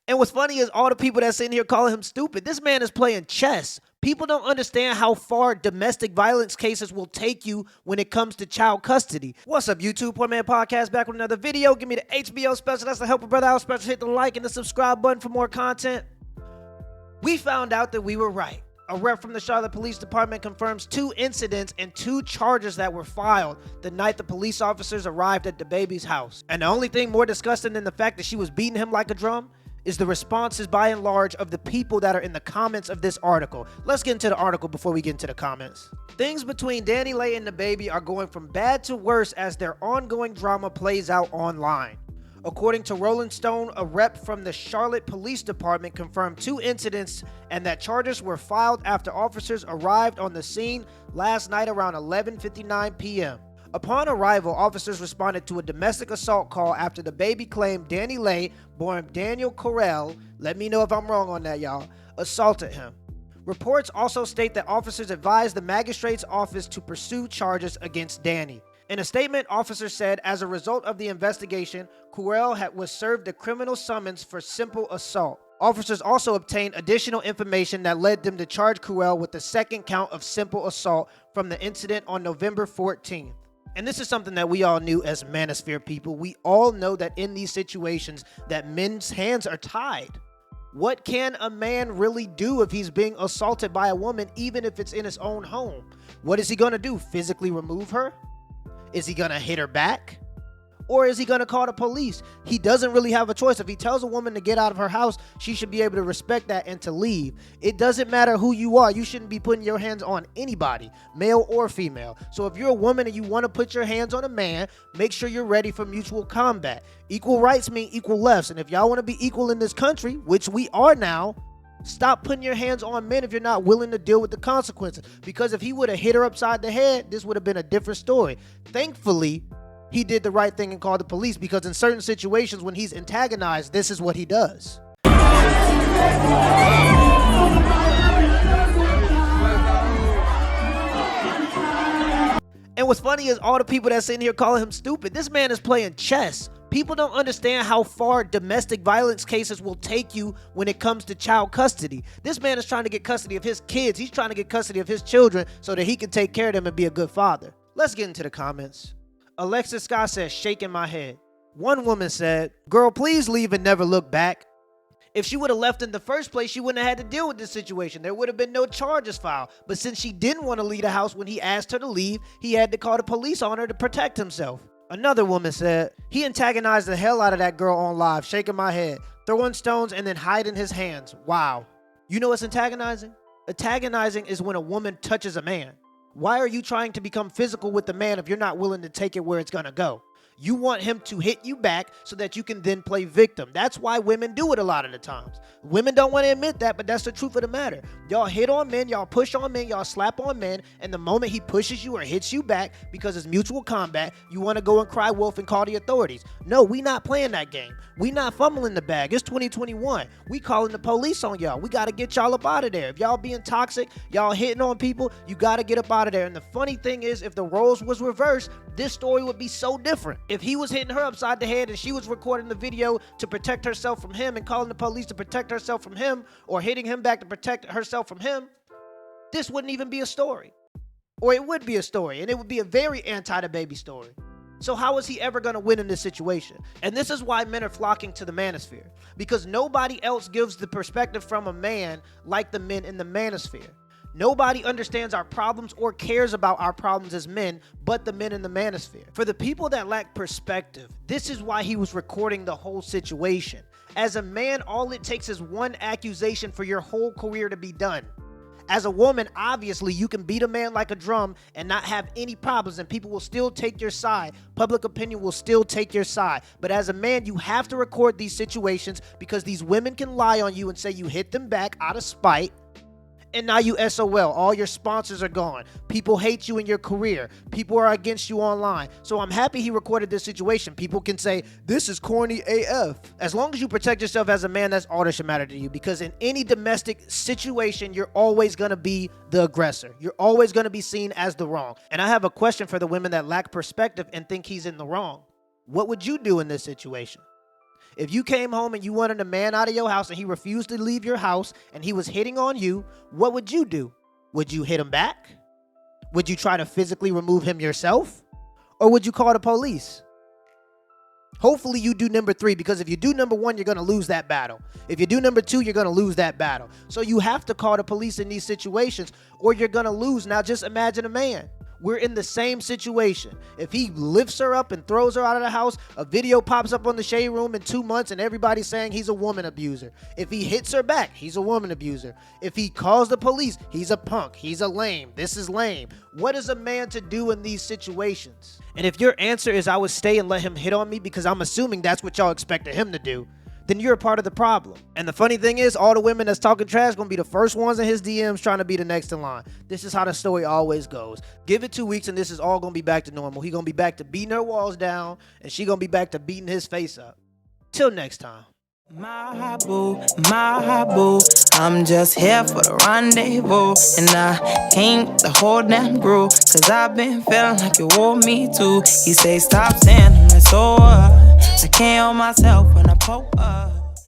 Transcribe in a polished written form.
And what's funny is all the people that's in here calling him stupid. This man is playing chess. People don't understand how far domestic violence cases will take you when it comes to child custody. What's up, YouTube? Poor Man Podcast back with another video. Give me the HBO special. That's the Help a Brother Out special. Hit the like and the subscribe button for more content. We found out that we were right. A rep from the Charlotte Police Department confirms 2 incidents and 2 charges that were filed the night the police officers arrived at the baby's house. And the only thing more disgusting than the fact that she was beating him like a drum is the responses by and large of the people that are in the comments of this article. Let's get into the article before we get into the comments. Things between DaniLeigh and the baby are going from bad to worse as their ongoing drama plays out online. According to Rolling Stone, a rep from the Charlotte Police Department confirmed 2 incidents and that charges were filed after officers arrived on the scene last night around 11:59 p.m. Upon arrival, officers responded to a domestic assault call after the baby claimed DaniLeigh, born Daniel Correll, let me know if I'm wrong on that, y'all, assaulted him. Reports also state that officers advised the magistrate's office to pursue charges against Danny. In a statement, officers said, as a result of the investigation, Correll was served a criminal summons for simple assault. Officers also obtained additional information that led them to charge Correll with the 2nd count of simple assault from the incident on November 14th. And this is something that we all knew as manosphere people. We all know that in these situations that men's hands are tied. What can a man really do if he's being assaulted by a woman, even if it's in his own home? What is he going to do? Physically remove her? Is he going to hit her back? Or is he going to call the police? He doesn't really have a choice. If he tells a woman to get out of her house, she should be able to respect that and to leave. It doesn't matter who you are. You shouldn't be putting your hands on anybody, male or female. So if you're a woman and you want to put your hands on a man, make sure you're ready for mutual combat. Equal rights mean equal lefts. And if y'all want to be equal in this country, which we are now, stop putting your hands on men if you're not willing to deal with the consequences. Because if he would have hit her upside the head, this would have been a different story. Thankfully, he did the right thing and called the police, because in certain situations when he's antagonized, this is what he does. And what's funny is all the people that's in here calling him stupid. This man is playing chess. People don't understand how far domestic violence cases will take you when it comes to child custody. This man is trying to get custody of his kids. He's trying to get custody of his children so that he can take care of them and be a good father. Let's get into the comments. Alexis Scott says, shaking my head. One woman said, girl, please leave and never look back. If she would have left in the first place, she wouldn't have had to deal with this situation. There would have been no charges filed. But since she didn't want to leave the house when he asked her to leave, he had to call the police on her to protect himself. Another woman said, he antagonized the hell out of that girl on live, shaking my head, throwing stones and then hiding his hands. Wow. You know what's antagonizing? Antagonizing is when a woman touches a man. Why are you trying to become physical with the man if you're not willing to take it where it's gonna go? You want him to hit you back so that you can then play victim. That's why women do it a lot of the times. Women don't want to admit that, but that's the truth of the matter. Y'all hit on men, y'all push on men, y'all slap on men, and the moment he pushes you or hits you back because it's mutual combat, you want to go and cry wolf and call the authorities. No, we not playing that game. We not fumbling the bag. It's 2021. We calling the police on y'all. We got to get y'all up out of there. If y'all being toxic, y'all hitting on people, you got to get up out of there. And the funny thing is, if the roles was reversed, this story would be so different. If he was hitting her upside the head and she was recording the video to protect herself from him and calling the police to protect herself from him, or hitting him back to protect herself from him, this wouldn't even be a story. Or it would be a story, and it would be a very anti-the-baby story. So how is he ever going to win in this situation? And this is why men are flocking to the manosphere, because nobody else gives the perspective from a man like the men in the manosphere. Nobody understands our problems or cares about our problems as men but the men in the manosphere. For the people that lack perspective, this is why he was recording the whole situation. As a man, all it takes is one accusation for your whole career to be done. As a woman, obviously, you can beat a man like a drum and not have any problems, and people will still take your side. Public opinion will still take your side. But as a man, you have to record these situations because these women can lie on you and say you hit them back out of spite. And now you SOL. All your sponsors are gone. People hate you in your career. People are against you online. So I'm happy he recorded this situation. People can say, this is corny AF. As long as you protect yourself as a man, that's all that should matter to you. Because in any domestic situation, you're always going to be the aggressor. You're always going to be seen as the wrong. And I have a question for the women that lack perspective and think he's in the wrong. What would you do in this situation? If you came home and you wanted a man out of your house and he refused to leave your house and he was hitting on you, what would you do? Would you hit him back? Would you try to physically remove him yourself? Or would you call the police? Hopefully you do number 3, because if you do number 1, you're going to lose that battle. If you do number 2, you're going to lose that battle. So you have to call the police in these situations or you're going to lose. Now just imagine a man. We're in the same situation. If he lifts her up and throws her out of the house, a video pops up on the Shade Room in 2 months and everybody's saying he's a woman abuser. If he hits her back, he's a woman abuser. If he calls the police, he's a punk. He's a lame. This is lame. What is a man to do in these situations? And if your answer is I would stay and let him hit on me because I'm assuming that's what y'all expected him to do, then you're a part of the problem. And the funny thing is, all the women that's talking trash gonna be the first ones in his DMs trying to be the next in line. This is how the story always goes. Give it 2 weeks and this is all gonna be back to normal. He gonna be back to beating her walls down and she gonna be back to beating his face up. Till next time. My boo, I'm just here for the rendezvous. And I came the whole damn groove, cause I've been feeling like you want me to. He say stop saying I'm so I can't hold myself when I poke up.